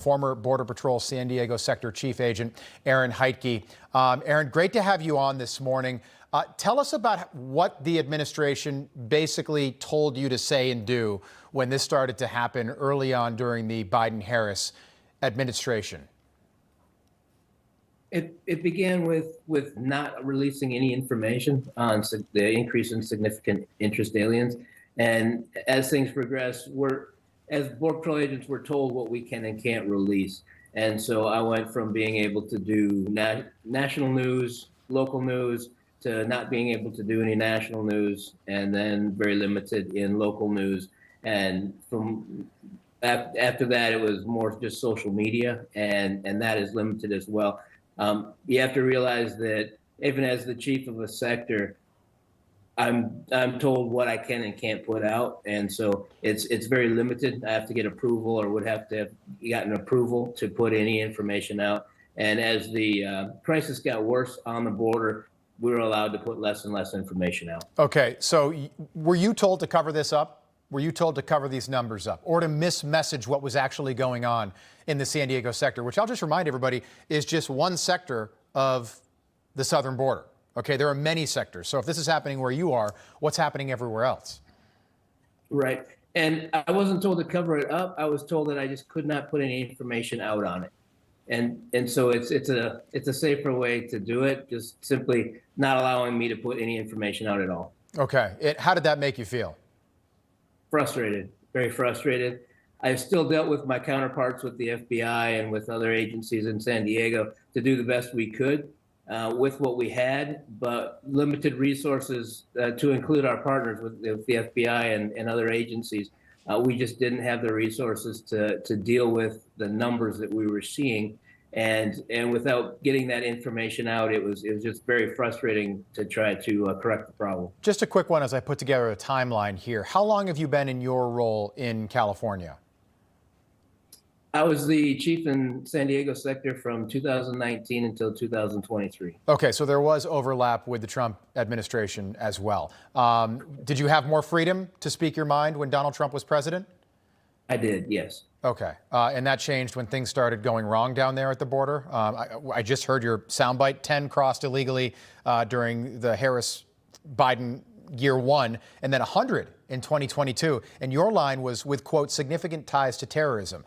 Former Border Patrol San Diego Sector Chief Agent Aaron Heitke. Aaron, great to have you on this morning. Tell us about what the administration basically told you to say and do when this started to happen early on during the Biden-Harris administration. It began with not releasing any information on the increase in significant interest aliens. And as things progressed, as Border Patrol agents, we're told what we can and can't release. And so I went from being able to do national news, local news, to not being able to do any national news, and then very limited in local news. And from after that, it was more just social media, and that is limited as well. You have to realize that even as the chief of a sector, I'm told what I can and can't put out, and so it's very limited. I have to get approval, or would have to have gotten approval to put any information out. And as the crisis got worse on the border, we were allowed to put less and less information out. Okay, so were you told to cover this up? Were you told to cover these numbers up, or to mismessage what was actually going on in the San Diego sector, which I'll just remind everybody is just one sector of the southern border? Okay, there are many sectors. So if this is happening where you are, what's happening everywhere else? Right. And I wasn't told to cover it up. I was told that I just could not put any information out on it. And so it's a safer way to do it, just simply not allowing me to put any information out at all. Okay. How did that make you feel? Frustrated, very frustrated. I've still dealt with my counterparts with the FBI and with other agencies in San Diego to do the best we could with what we had, but limited resources to include our partners with the FBI and other agencies. We just didn't have the resources to deal with the numbers that we were seeing. And without getting that information out, it was just very frustrating to try to correct the problem. Just a quick one as I put together a timeline here. How long have you been in your role in California? I was the chief in San Diego sector from 2019 until 2023. Okay, so there was overlap with the Trump administration as well. Did you have more freedom to speak your mind when Donald Trump was president? I did, yes. Okay, and that changed when things started going wrong down there at the border. I just heard your soundbite, 10 crossed illegally during the Harris-Biden year one, and then 100 in 2022. And your line was with, quote, significant ties to terrorism.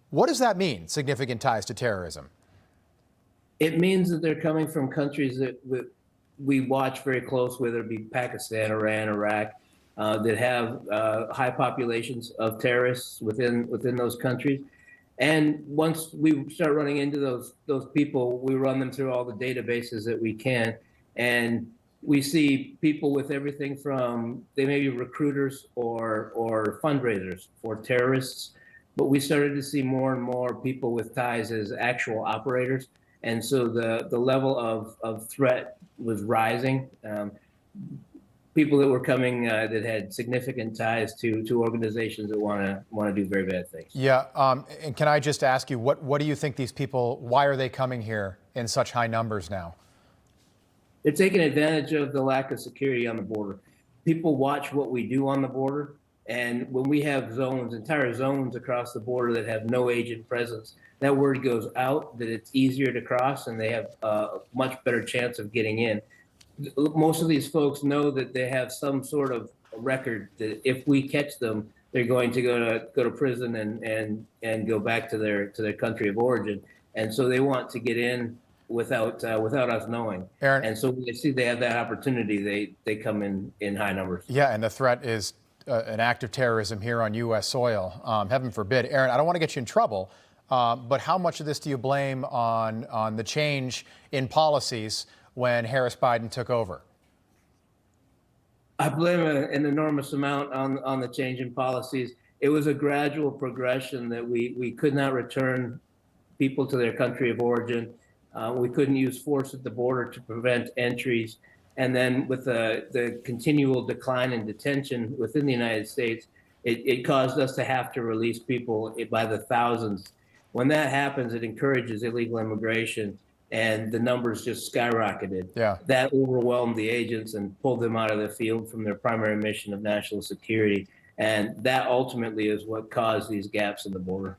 What does that mean, significant ties to terrorism? It means that they're coming from countries that we watch very close, whether it be Pakistan, Iran, Iraq, that have high populations of terrorists within those countries. And once we start running into those people, we run them through all the databases that we can. And we see people with everything from, they may be recruiters or fundraisers for terrorists. But we started to see more and more people with ties as actual operators. And so the level of threat was rising. People that were coming that had significant ties to organizations that want to do very bad things. Yeah, and can I just ask you, what do you think these people, why are they coming here in such high numbers now? They're taking advantage of the lack of security on the border. People watch what we do on the border. And when we have zones, entire zones across the border that have no agent presence, that word goes out that it's easier to cross and they have a much better chance of getting in. Most of these folks know that they have some sort of record that if we catch them, they're going to go to prison and go back to their country of origin. And so they want to get in without us knowing. Aaron, and so when they see they have that opportunity, they come in high numbers. Yeah, and the threat is an act of terrorism here on U.S. soil. Heaven forbid. Aaron, I don't want to get you in trouble, but how much of this do you blame on the change in policies when Harris-Biden took over? I blame an enormous amount on the change in policies. It was a gradual progression that we could not return people to their country of origin. We couldn't use force at the border to prevent entries. And then with the continual decline in detention within the United States, it caused us to have to release people by the thousands. When that happens, it encourages illegal immigration, and the numbers just skyrocketed. Yeah. That overwhelmed the agents and pulled them out of the field from their primary mission of national security. And that ultimately is what caused these gaps in the border.